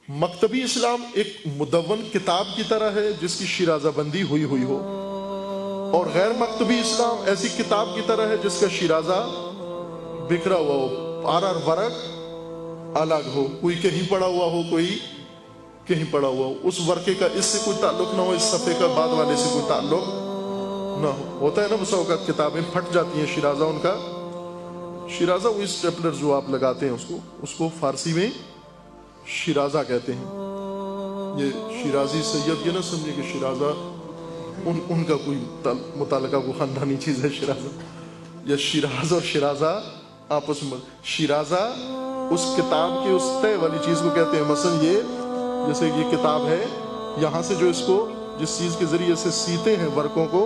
مکتبی اسلام ایک مدون کتاب کی طرح ہے جس کی شیرازہ بندی ہوئی ہو، اور غیر مکتبی اسلام ایسی کتاب کی طرح ہے جس کا شیرازہ بکھرا ہوا ہو، اور ورق الگ ہو، کوئی کہیں پڑا ہوا ہو، کوئی کہیں پڑا ہوا ہو، اس ورقے کا اس سے کوئی تعلق نہ ہو، اس صفحے کا بعد والے سے کوئی تعلق نہ ہو۔ ہوتا ہے نا بسا اوقات کتابیں پھٹ جاتی ہیں، شیرازہ ان کا شیرازہ وہی اسٹیپلر جو آپ لگاتے ہیں اس کو فارسی میں شیرازہ کہتے ہیں۔ یہ شیرازی سید یہ نہ سمجھے کہ شیرازہ ان کا کوئی متعلقہ کوئی خاندانی چیز ہے شیرازہ، یا شیراز اور شیرازہ آپس میں، شیرازہ اس کتاب کی اس طے والی چیز کو کہتے ہیں۔ مثلا یہ جیسے یہ کتاب ہے، یہاں سے جو اس کو جس چیز کے ذریعے سے سیتے ہیں، ورقوں کو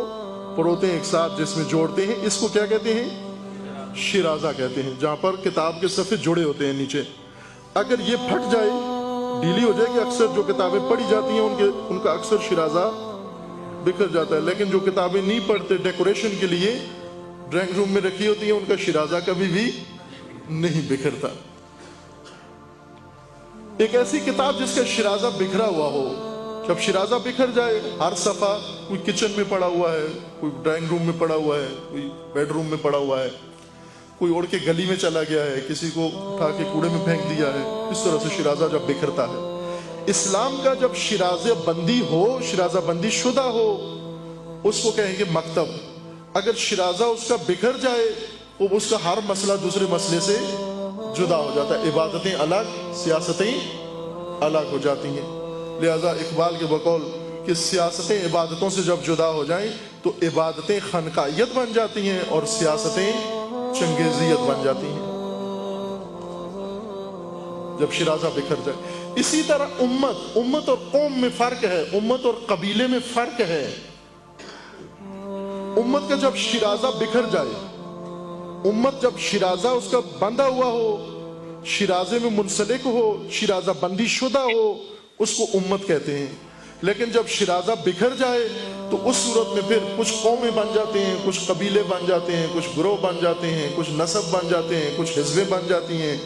پروتے ہیں ایک ساتھ جس میں جوڑتے ہیں، اس کو کیا کہتے ہیں؟ شیرازہ کہتے ہیں، جہاں پر کتاب کے صفحے جڑے ہوتے ہیں نیچے۔ اگر یہ پھٹ جائے، ڈھیلی ہو جائے، کہ اکثر جو کتابیں پڑھی جاتی ہیں ان کا اکثر شیرازہ بکھر جاتا ہے، لیکن جو کتابیں نہیں پڑھتے ڈیکوریشن کے لیے ڈرائنگ روم میں رکھی ہوتی ہیں، ان کا شیرازہ کبھی بھی نہیں بکھرتا۔ ایک ایسی کتاب جس کا شیرازہ بکھرا ہوا ہو، جب شیرازہ بکھر جائے، ہر صفحہ کوئی کچن میں پڑا ہوا ہے، کوئی ڈرائنگ روم میں پڑا ہوا ہے، کوئی بیڈ روم میں پڑا ہوا ہے، کوئی اڑ کے گلی میں چلا گیا ہے، کسی کو اٹھا کے کوڑے میں پھینک دیا ہے، اس طرح سے شیرازہ جب بکھرتا ہے۔ اسلام کا جب شیرازہ بندی ہو، شیرازہ بندی شدہ ہو، اس کو کہیں گے مکتب۔ اگر شیرازہ اس کا بکھر جائے تو اس کا ہر مسئلہ دوسرے مسئلے سے جدا ہو جاتا ہے، عبادتیں الگ، سیاستیں الگ ہو جاتی ہیں۔ لہذا اقبال کے بقول کہ سیاستیں عبادتوں سے جب جدا ہو جائیں تو عبادتیں خانقاہیت بن جاتی ہیں اور سیاستیں چنگیزیت بن جاتی ہیں، جب شیرازہ بکھر جائے۔ اسی طرح امت اور قوم میں فرق ہے، امت اور قبیلے میں فرق ہے۔ امت کا جب شیرازہ بکھر جائے، امت جب شیرازہ اس کا بندھا ہوا ہو، شیرازے میں منسلک ہو، شیرازہ بندی شدہ ہو، اس کو امت کہتے ہیں۔ لیکن جب شیرازہ بکھر جائے تو اس صورت میں پھر کچھ قومیں بن جاتے ہیں، کچھ قبیلے بن جاتے ہیں، کچھ گروہ بن جاتے ہیں، کچھ نسب بن جاتے ہیں، کچھ حزبیں بن جاتی ہیں،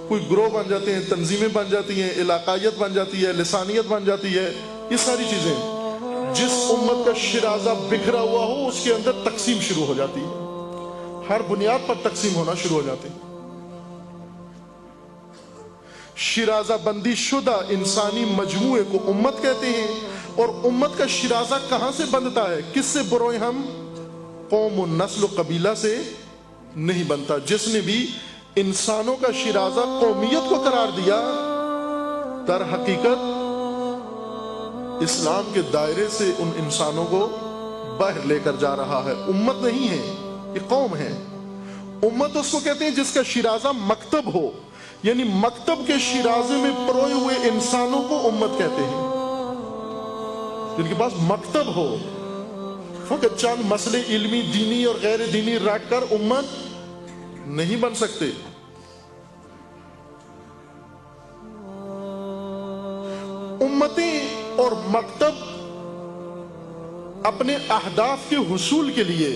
کوئی گروہ بن جاتے ہیں، تنظیمیں بن جاتی ہیں، علاقائیت بن جاتی ہے، لسانیت بن جاتی ہے۔ یہ ساری چیزیں جس امت کا شیرازہ بکھرا ہوا ہو اس کے اندر تقسیم شروع ہو جاتی ہے، ہر بنیاد پر تقسیم ہونا شروع ہو جاتے ہیں۔ شیرازہ بندی شدہ انسانی مجموعے کو امت کہتے ہیں، اور امت کا شیرازہ کہاں سے بنتا ہے؟ کس سے بروئے ہم؟ قوم و نسل و قبیلہ سے نہیں بنتا۔ جس نے بھی انسانوں کا شیرازہ قومیت کو قرار دیا، در حقیقت اسلام کے دائرے سے ان انسانوں کو باہر لے کر جا رہا ہے۔ امت نہیں ہے، یہ قوم ہے۔ امت اس کو کہتے ہیں جس کا شیرازہ مکتب ہو، یعنی مکتب کے شیرازے میں پروئے ہوئے انسانوں کو امت کہتے ہیں، جن کے پاس مکتب ہو، فقط چند مسئلے علمی، دینی اور غیر دینی رکھ کر امت نہیں بن سکتے۔ امتیں اور مکتب اپنے اہداف کے حصول کے لیے،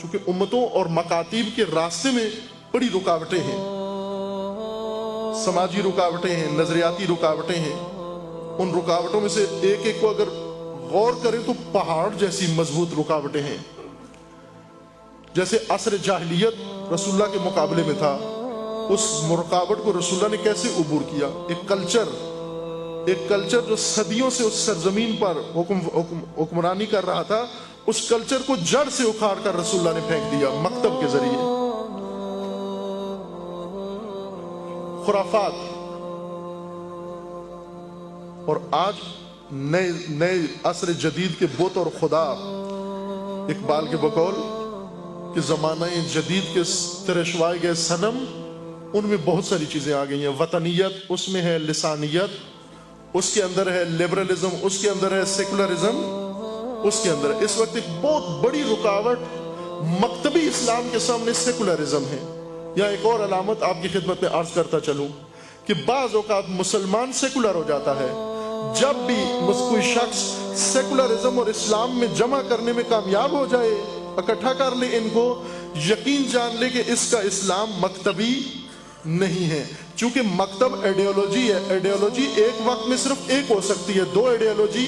چونکہ امتوں اور مکاتیب کے راستے میں بڑی رکاوٹیں ہیں، سماجی رکاوٹیں ہیں، نظریاتی رکاوٹیں ہیں۔ ان رکاوٹوں میں سے ایک ایک کو اگر غور کریں تو پہاڑ جیسی مضبوط رکاوٹیں ہیں۔ جیسے عصر جاہلیت رسول اللہ کے مقابلے میں تھا، اس رکاوٹ کو رسول اللہ نے کیسے عبور کیا؟ ایک کلچر جو صدیوں سے اس سرزمین پر حکمرانی کر رہا تھا، اس کلچر کو جڑ سے اکھاڑ کر رسول اللہ نے پھینک دیا مکتب کے ذریعے۔ خرافات، اور آج نئے عصر جدید کے بت اور خدا، اقبال کے بقول کہ زمانہ جدید کے ترشوائے گئے صنم، ان میں بہت ساری چیزیں آ گئی ہیں۔ وطنیت اس میں ہے، لسانیت اس کے اندر ہے، لیبرلزم اس کے اندر ہے، سیکولرزم اس کے اندر ہے۔ اس وقت ایک بہت بڑی رکاوٹ مکتبی اسلام کے سامنے سیکولرزم ہے۔ یا ایک اور علامت آپ کی خدمت میں عرض کرتا چلوں کہ بعض اوقات مسلمان سیکولر ہو جاتا ہے۔ جب بھی کوئی شخص سیکولرزم اور اسلام میں جمع کرنے میں کامیاب ہو جائے، اکٹھا کر لے ان کو، یقین جان لے کہ اس کا اسلام مکتبی نہیں ہے۔ چونکہ مکتب آئیڈیالوجی ہے، آئیڈیالوجی ایک وقت میں صرف ایک ہو سکتی ہے، دو آئیڈیالوجی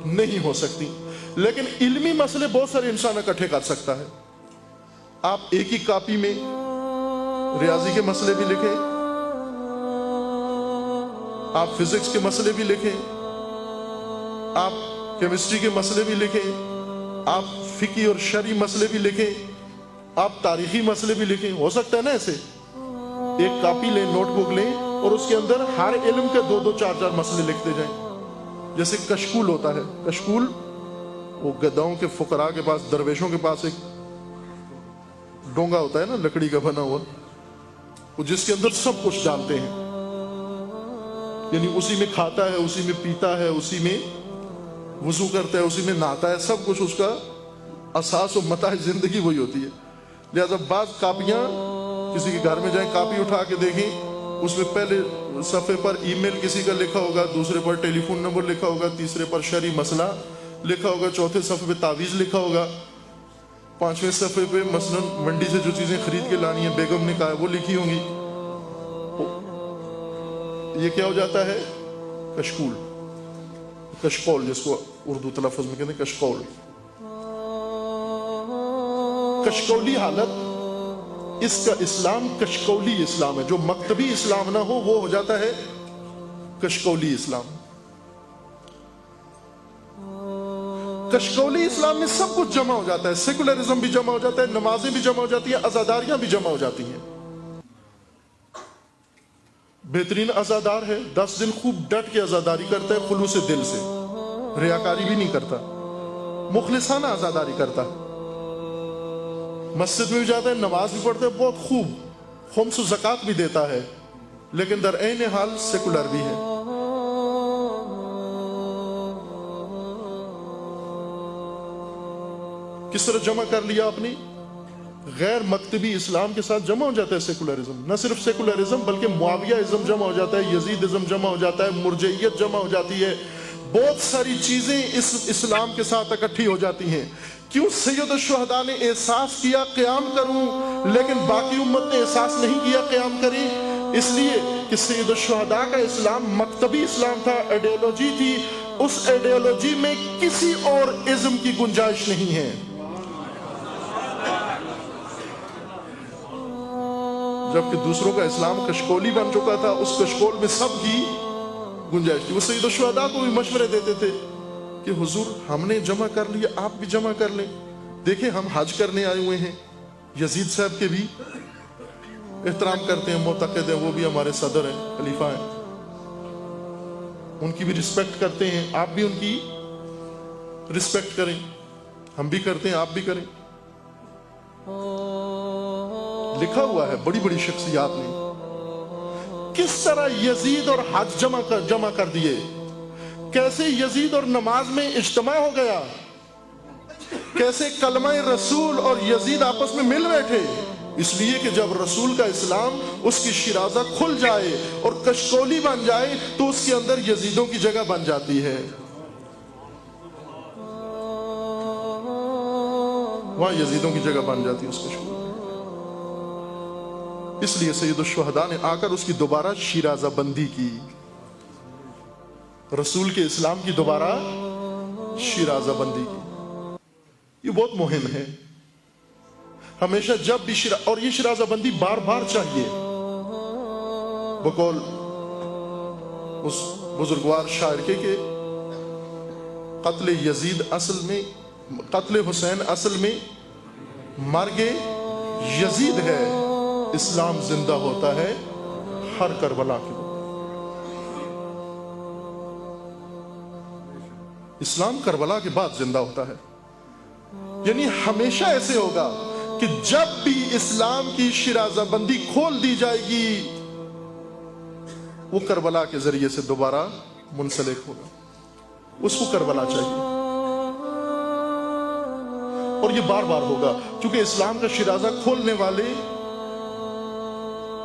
نہیں ہو سکتی، لیکن علمی مسئلے بہت سارے انسان اکٹھے کر سکتا ہے۔ آپ ایک ہی کاپی میں ریاضی کے مسئلے بھی لکھیں، آپ فزکس کے مسئلے بھی لکھیں، آپ کیمسٹری کے مسئلے بھی لکھیں، آپ فقہی اور شرعی مسئلے بھی لکھیں، آپ تاریخی مسئلے بھی لکھیں، ہو سکتا ہے نا ایسے؟ ایک کاپی لیں، نوٹ بک لیں اور اس کے اندر ہر علم کے دو دو چار چار مسئلے لکھتے جائیں۔ جیسے کشکول ہوتا ہے، کشکول وہ گداؤں کے فقراء کے پاس، درویشوں کے پاس ایک ڈونگا ہوتا ہے نا، لکڑی کا بنا ہوا، وہ جس کے اندر سب کچھ ڈالتے ہیں، یعنی اسی میں کھاتا ہے، اسی میں پیتا ہے، اسی میں وضو کرتا ہے، اسی میں نہاتا ہے، سب کچھ اس کا اساس و متاع زندگی وہی ہوتی ہے۔ لہذا بعض کاپیاں کسی کے گھر میں جائیں، کاپی اٹھا کے دیکھیں، اس میں پہلے صفحے پر ای میل کسی کا لکھا ہوگا، دوسرے پر ٹیلی فون نمبر لکھا ہوگا، تیسرے پر شرعی مسئلہ لکھا ہوگا، چوتھے صفحے پہ تعویذ لکھا ہوگا، پانچویں صفحے پہ مثلا منڈی سے جو چیزیں خرید کے لانی ہیں بیگم نے کہا ہے وہ لکھی ہوں گی۔ یہ کیا ہو جاتا ہے؟ کشکول، کشکول، جس کو اردو تلفظ میں کہتے ہیں کشکول۔ کشکولی حالت، اس کا اسلام کشکولی اسلام ہے۔ جو مکتبی اسلام نہ ہو وہ ہو جاتا ہے کشکولی اسلام۔ کشکولی اسلام میں سب کچھ جمع ہو جاتا ہے، سیکولرزم بھی جمع ہو جاتا ہے، نمازیں بھی جمع ہو جاتی ہیں، عزاداریاں بھی جمع ہو جاتی ہیں۔ بہترین عزادار ہے، 10 دن خوب ڈٹ کے عزاداری کرتا ہے، خلوص دل سے، ریاکاری بھی نہیں کرتا، مخلصانہ عزاداری کرتا ہے، مسجد میں بھی جاتا ہے، نماز بھی پڑھتا ہے بہت خوب، خمس و زکوٰۃ بھی دیتا ہے، لیکن در عین حال سیکولر بھی ہے۔ کس طرح جمع کر لیا آپ نے؟ غیر مکتبی اسلام کے ساتھ جمع ہو جاتا ہے سیکولرزم۔ نہ صرف سیکولرزم بلکہ معاویہ ازم جمع ہو جاتا ہے، یزید ازم جمع ہو جاتا ہے، مرجعیت جمع ہو جاتی ہے، بہت ساری چیزیں اس اسلام کے ساتھ اکٹھی ہو جاتی ہیں۔ کیوں سید الشہداء نے احساس کیا قیام کروں، لیکن باقی امت نے احساس نہیں کیا قیام کریں؟ اس لیے کہ سید الشہداء کا اسلام مکتبی اسلام تھا، آئیڈیالوجی تھی، اس آئیڈیالوجی میں کسی اور ازم کی گنجائش نہیں ہے۔ جبکہ دوسروں کا اسلام کشکولی بن چکا تھا، اس کشکول میں سب کی گنجائش تھی۔ وہ سید الشہداء کو بھی مشورے دیتے تھے کہ حضور ہم نے جمع کر لیا، آپ بھی جمع کر لیں، دیکھیں ہم حج کرنے آئے ہوئے ہیں۔ یزید صاحب کے بھی احترام کرتے ہیں، معتقد ہیں، وہ بھی ہمارے صدر ہیں، خلیفہ ہیں، ان کی بھی رسپیکٹ کرتے ہیں، آپ بھی ان کی رسپیکٹ کریں، ہم بھی کرتے ہیں، آپ بھی کریں۔ لکھا ہوا ہے بڑی بڑی شخصیات نے کس طرح یزید اور حج جمع کر دیے، کیسے یزید اور نماز میں اجتماع ہو گیا، کیسے کلمہ رسول اور یزید آپس میں مل بیٹھے۔ اس لیے کہ جب رسول کا اسلام اس کی شیرازہ کھل جائے اور کشکولی بن جائے تو اس کے اندر یزیدوں کی جگہ بن جاتی ہے، وہاں یزیدوں کی جگہ بن جاتی ہے اس کشکول۔ اس لیے سید الشہداء نے آ کر اس کی دوبارہ شیرازہ بندی کی، رسول کے اسلام کی دوبارہ شیرازہ بندی کی۔ یہ بہت مہم ہے، ہمیشہ جب بھی اور یہ شیرازہ بندی بار بار چاہیے۔ بقول اس بزرگوار شاعر کے کہ قتل یزید اصل میں، قتل حسین اصل میں مرگ یزید ہے، اسلام زندہ ہوتا ہے ہر کربلا کے بعد۔ اسلام کربلا کے بعد زندہ ہوتا ہے، یعنی ہمیشہ ایسے ہوگا کہ جب بھی اسلام کی شیرازہ بندی کھول دی جائے گی وہ کربلا کے ذریعے سے دوبارہ منسلک ہوگا، اس کو کربلا چاہیے، اور یہ بار بار ہوگا کیونکہ اسلام کا شیرازہ کھولنے والے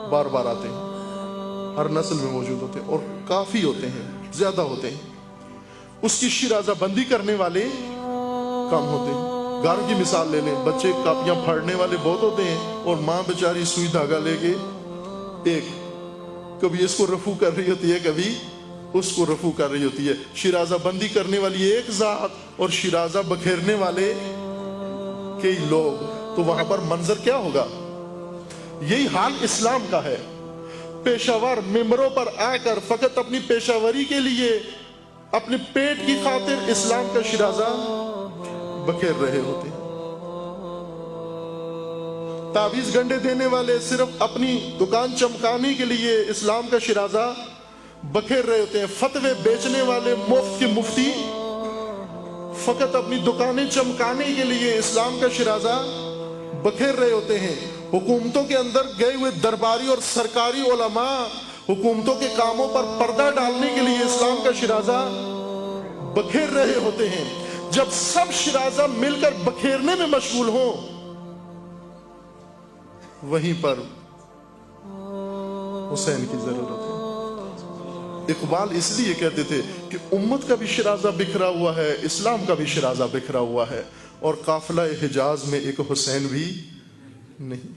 بار بار آتے ہیں، ہر نسل میں موجود ہوتے ہیں اور کافی ہوتے ہیں، زیادہ ہوتے ہیں۔ اس کی شیرازہ بندی کرنے والے کم ہوتے ہیں۔ گھر کی مثال لے لیں، بچے کاپیاں پھاڑنے والے بہت ہوتے ہیں اور ماں بیچاری سوئی دھاگا لے کے ایک کبھی اس کو رفو کر رہی ہوتی ہے، کبھی اس کو رفو کر رہی ہوتی ہے. شیرازہ بندی کرنے والی ایک ذات اور شیرازہ بکھیرنے والے کئی لوگ. تو وہاں پر منظر کیا ہوگا؟ یہی حال اسلام کا ہے. پیشاور ممبروں پر آ کر فقط اپنی پیشاوری کے لیے، اپنے پیٹ کی خاطر اسلام کا شیرازہ بکھیر رہے ہوتے ہیں. تعویذ گنڈے دینے والے صرف اپنی دکان چمکانے کے لیے اسلام کا شیرازہ بکھیر رہے ہوتے ہیں. فتوے بیچنے والے مفت کے مفتی فقط اپنی دکانیں چمکانے کے لیے اسلام کا شیرازہ بکھیر رہے ہوتے ہیں. حکومتوں کے اندر گئے ہوئے درباری اور سرکاری علماء حکومتوں کے کاموں پر پردہ ڈالنے کے لیے اسلام کا شیرازہ بکھیر رہے ہوتے ہیں. جب سب شیرازہ مل کر بکھیرنے میں مشغول ہوں، وہیں پر حسین کی ضرورت ہے. اقبال اس لیے کہتے تھے کہ امت کا بھی شیرازہ بکھرا ہوا ہے، اسلام کا بھی شیرازہ بکھرا ہوا ہے، اور قافلہ حجاز میں ایک حسین بھی نہیں.